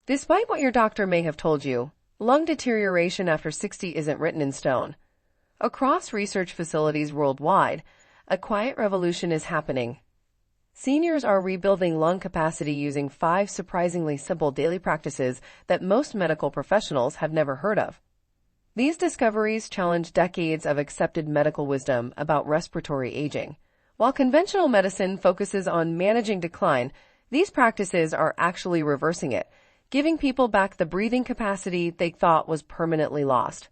Despite what your doctor may have told you, lung deterioration after 60 isn't written in stone. Across research facilities worldwide, a quiet revolution is happening. Seniors are rebuilding lung capacity using 5 surprisingly simple daily practices that most medical professionals have never heard of. These discoveries challenge decades of accepted medical wisdom about respiratory aging. While conventional medicine focuses on managing decline, these practices are actually reversing it, giving people back the breathing capacity they thought was permanently lost.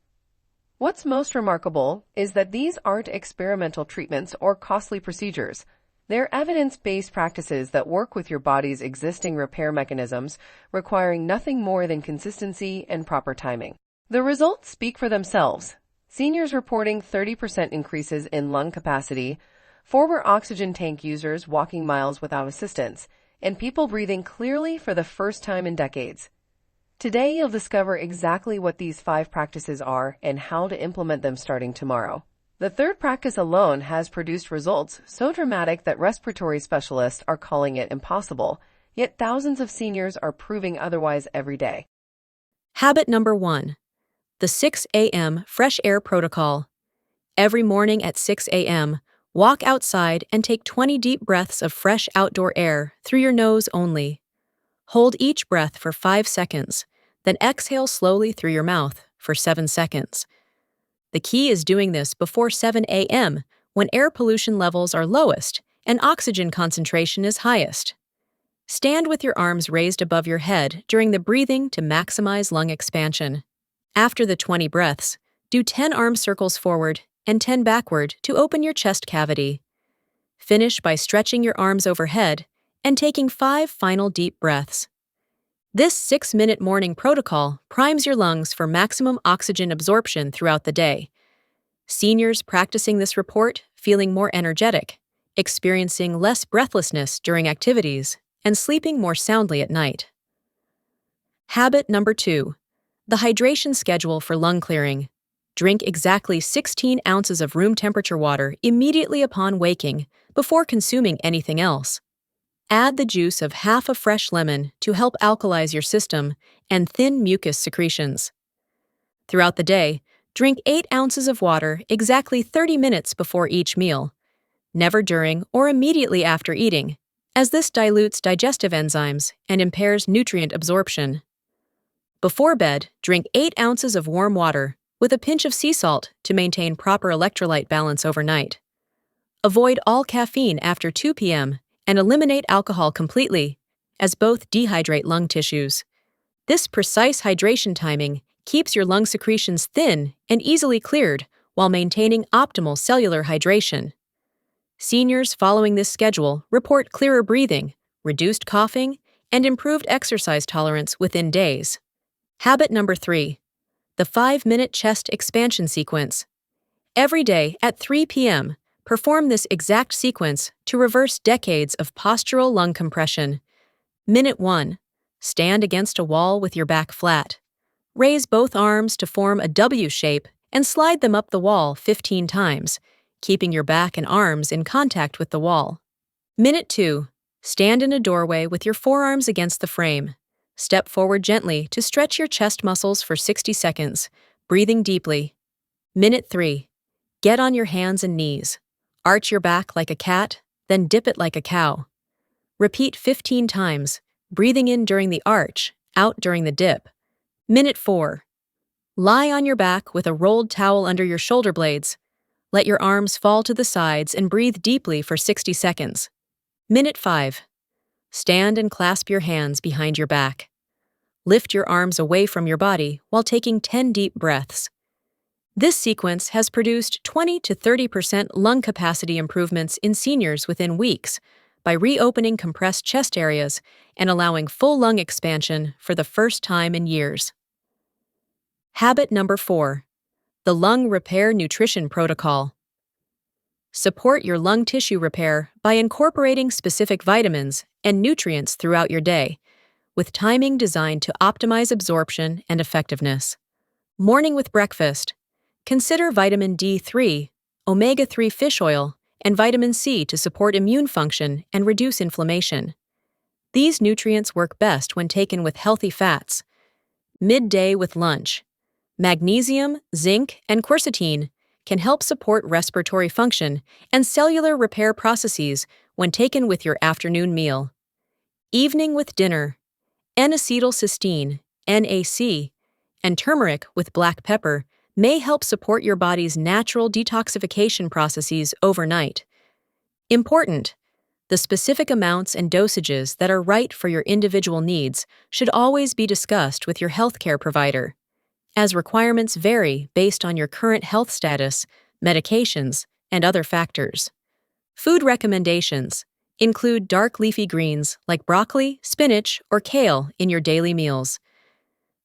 What's most remarkable is that these aren't experimental treatments or costly procedures. They're evidence-based practices that work with your body's existing repair mechanisms, requiring nothing more than consistency and proper timing. The results speak for themselves. Seniors reporting 30% increases in lung capacity, former oxygen tank users walking miles without assistance, and people breathing clearly for the first time in decades. Today, you'll discover exactly what these 5 practices are and how to implement them starting tomorrow. The third practice alone has produced results so dramatic that respiratory specialists are calling it impossible, yet thousands of seniors are proving otherwise every day. Habit number 1. The 6 a.m. fresh air protocol. Every morning at 6 a.m., walk outside and take 20 deep breaths of fresh outdoor air through your nose only. Hold each breath for 5 seconds, then exhale slowly through your mouth for 7 seconds. The key is doing this before 7 a.m., when air pollution levels are lowest and oxygen concentration is highest. Stand with your arms raised above your head during the breathing to maximize lung expansion. After the 20 breaths, do 10 arm circles forward and 10 backward to open your chest cavity. Finish by stretching your arms overhead and taking 5 final deep breaths. This 6-minute morning protocol primes your lungs for maximum oxygen absorption throughout the day. Seniors practicing this report feeling more energetic, experiencing less breathlessness during activities, and sleeping more soundly at night. Habit number 2. The hydration schedule for lung clearing. Drink exactly 16 ounces of room temperature water immediately upon waking, before consuming anything else. Add the juice of half a fresh lemon to help alkalize your system and thin mucus secretions. Throughout the day, drink 8 ounces of water exactly 30 minutes before each meal, never during or immediately after eating, as this dilutes digestive enzymes and impairs nutrient absorption. Before bed, drink 8 ounces of warm water with a pinch of sea salt to maintain proper electrolyte balance overnight. Avoid all caffeine after 2 p.m. and eliminate alcohol completely, as both dehydrate lung tissues. This precise hydration timing keeps your lung secretions thin and easily cleared while maintaining optimal cellular hydration. Seniors following this schedule report clearer breathing, reduced coughing, and improved exercise tolerance within days. Habit number 3. The 5-minute chest expansion sequence. Every day at 3 p.m., perform this exact sequence to reverse decades of postural lung compression. Minute 1. Stand against a wall with your back flat. Raise both arms to form a W shape and slide them up the wall 15 times, keeping your back and arms in contact with the wall. Minute 2. Stand in a doorway with your forearms against the frame. Step forward gently to stretch your chest muscles for 60 seconds, breathing deeply. Minute 3. Get on your hands and knees. Arch your back like a cat, then dip it like a cow. Repeat 15 times, breathing in during the arch, out during the dip. Minute 4. Lie on your back with a rolled towel under your shoulder blades. Let your arms fall to the sides and breathe deeply for 60 seconds. Minute 5. Stand and clasp your hands behind your back. Lift your arms away from your body while taking 10 deep breaths. This sequence has produced 20 to 30% lung capacity improvements in seniors within weeks by reopening compressed chest areas and allowing full lung expansion for the first time in years. Habit number 4. The Lung Repair Nutrition Protocol. Support your lung tissue repair by incorporating specific vitamins and nutrients throughout your day, with timing designed to optimize absorption and effectiveness. Morning with breakfast. Consider vitamin D3, omega-3 fish oil, and vitamin C to support immune function and reduce inflammation. These nutrients work best when taken with healthy fats. Midday with lunch. Magnesium, zinc, and quercetin can help support respiratory function and cellular repair processes when taken with your afternoon meal. Evening with dinner. N-acetylcysteine, NAC, and turmeric with black pepper may help support your body's natural detoxification processes overnight. Important: the specific amounts and dosages that are right for your individual needs should always be discussed with your healthcare provider, as requirements vary based on your current health status, medications, and other factors. Food recommendations include dark leafy greens like broccoli, spinach, or kale in your daily meals.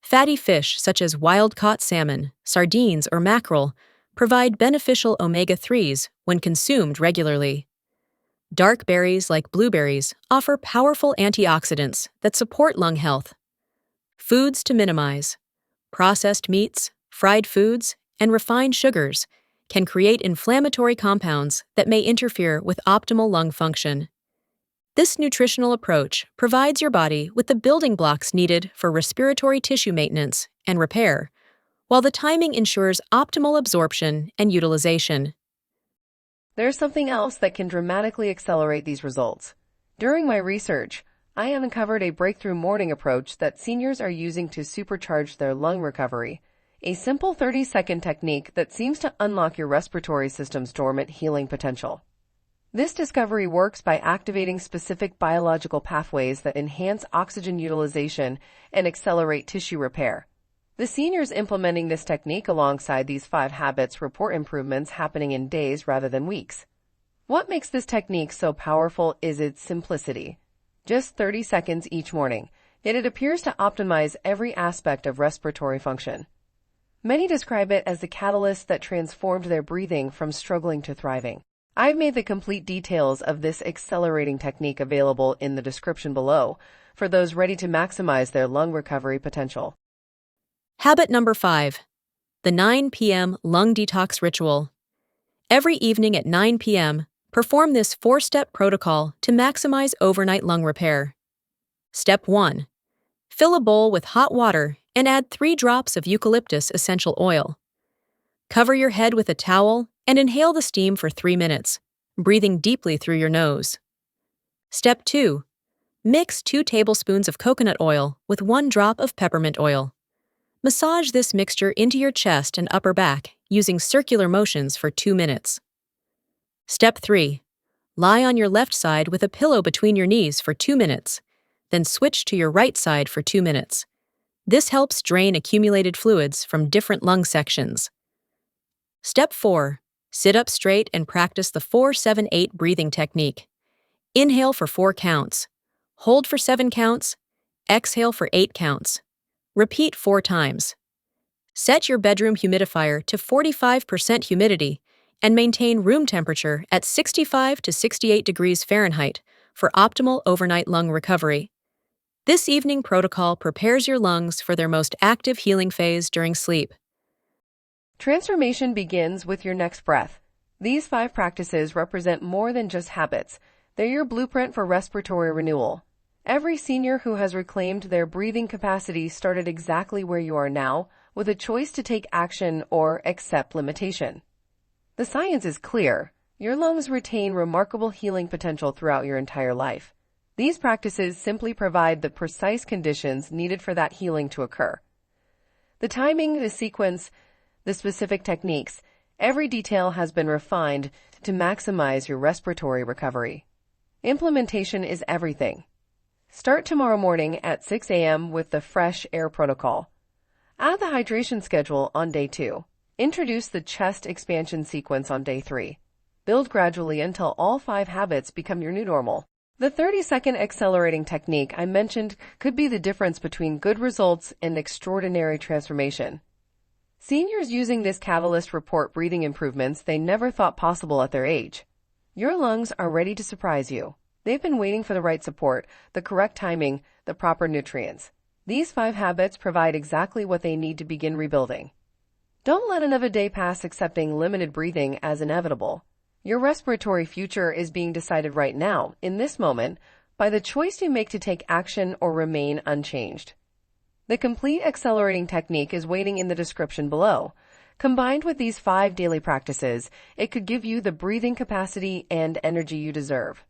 Fatty fish such as wild-caught salmon, sardines, or mackerel provide beneficial omega-3s when consumed regularly. Dark berries like blueberries offer powerful antioxidants that support lung health. Foods to minimize. Processed meats, fried foods, and refined sugars can create inflammatory compounds that may interfere with optimal lung function. This nutritional approach provides your body with the building blocks needed for respiratory tissue maintenance and repair, while the timing ensures optimal absorption and utilization. There's something else that can dramatically accelerate these results. During my research, I uncovered a breakthrough morning approach that seniors are using to supercharge their lung recovery, a simple 30-second technique that seems to unlock your respiratory system's dormant healing potential. This discovery works by activating specific biological pathways that enhance oxygen utilization and accelerate tissue repair. The seniors implementing this technique alongside these 5 habits report improvements happening in days rather than weeks. What makes this technique so powerful is its simplicity. Just 30 seconds each morning, yet it appears to optimize every aspect of respiratory function. Many describe it as the catalyst that transformed their breathing from struggling to thriving. I've made the complete details of this accelerating technique available in the description below for those ready to maximize their lung recovery potential. Habit number 5. The 9 p.m. lung detox ritual. Every evening at 9 p.m., perform this 4-step protocol to maximize overnight lung repair. Step 1. Fill a bowl with hot water and add 3 drops of eucalyptus essential oil. Cover your head with a towel and inhale the steam for 3 minutes, breathing deeply through your nose. Step 2. Mix 2 tablespoons of coconut oil with 1 drop of peppermint oil. Massage this mixture into your chest and upper back using circular motions for 2 minutes. Step 3. Lie on your left side with a pillow between your knees for 2 minutes, then switch to your right side for 2 minutes. This helps drain accumulated fluids from different lung sections. Step 4. Sit up straight and practice the 4-7-8 breathing technique. Inhale for 4 counts. Hold for 7 counts. Exhale for 8 counts. Repeat 4 times. Set your bedroom humidifier to 45% humidity and maintain room temperature at 65 to 68 degrees Fahrenheit for optimal overnight lung recovery. This evening protocol prepares your lungs for their most active healing phase during sleep. Transformation begins with your next breath. These 5 practices represent more than just habits. They're your blueprint for respiratory renewal. Every senior who has reclaimed their breathing capacity started exactly where you are now, with a choice to take action or accept limitation. The science is clear. Your lungs retain remarkable healing potential throughout your entire life. These practices simply provide the precise conditions needed for that healing to occur. The timing, the sequence, the specific techniques, every detail has been refined to maximize your respiratory recovery. Implementation is everything. Start tomorrow morning at 6 a.m. with the Fresh Air Protocol. Add the hydration schedule on day 2. Introduce the chest expansion sequence on day 3. Build gradually until all 5 habits become your new normal. The 30-second accelerating technique I mentioned could be the difference between good results and extraordinary transformation. Seniors using this catalyst report breathing improvements they never thought possible at their age. Your lungs are ready to surprise you. They've been waiting for the right support, the correct timing, the proper nutrients. These 5 habits provide exactly what they need to begin rebuilding. Don't let another day pass accepting limited breathing as inevitable. Your respiratory future is being decided right now, in this moment, by the choice you make to take action or remain unchanged. The complete accelerating technique is waiting in the description below. Combined with these 5 daily practices, it could give you the breathing capacity and energy you deserve.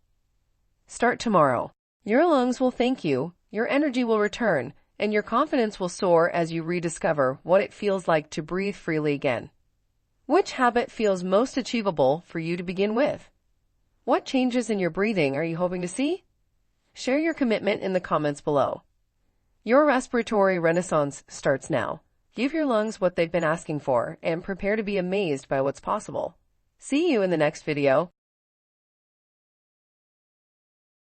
Start tomorrow. Your lungs will thank you, your energy will return, and your confidence will soar as you rediscover what it feels like to breathe freely again. Which habit feels most achievable for you to begin with? What changes in your breathing are you hoping to see? Share your commitment in the comments below. Your respiratory renaissance starts now. Give your lungs what they've been asking for and prepare to be amazed by what's possible. See you in the next video.